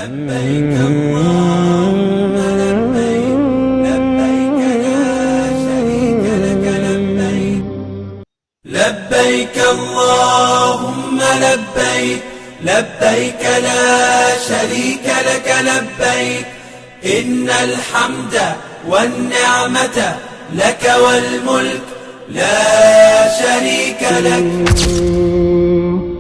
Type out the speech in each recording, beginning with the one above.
لبيك اللهم لبيك لبيك لا شريك لك لبيك لبيك اللهم لبيك لبيك لا شريك لك لبيك إن الحمد والنعمة لك والملك لا شريك لك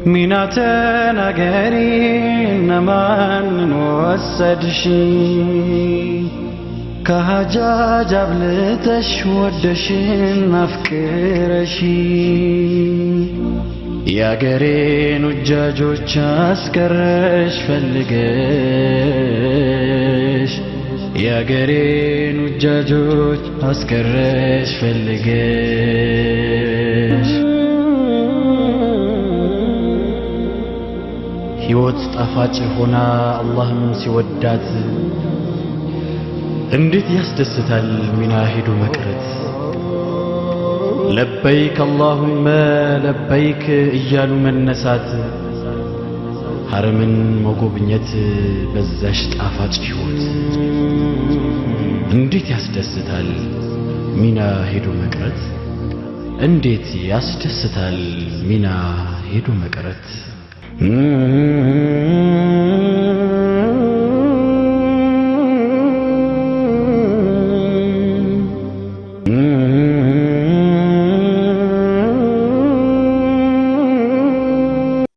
ميناتنا قرين نمان وسدشي كهجاج بلتش ودشين أفكرشي يا قرين وجاجوش أسكرش فلقش يا قرين وجاجوش أسكرش فلقش ሕይወት ጣፋጭ ሆና አላህም ሲወዳት እንዴት ያስደስታል ሚና ሄዶ መቅረት ለበይክ አላሁመ ለበይክ እያሉ መነሳት ሐረምን መጎብኘት በዛሽ ጣፋጭ ሕይወት እንዴት ያስደስታል ሚና ሄዶ መቅረት እንዴት ያስደስታል ሚና ሄዶ መቅረት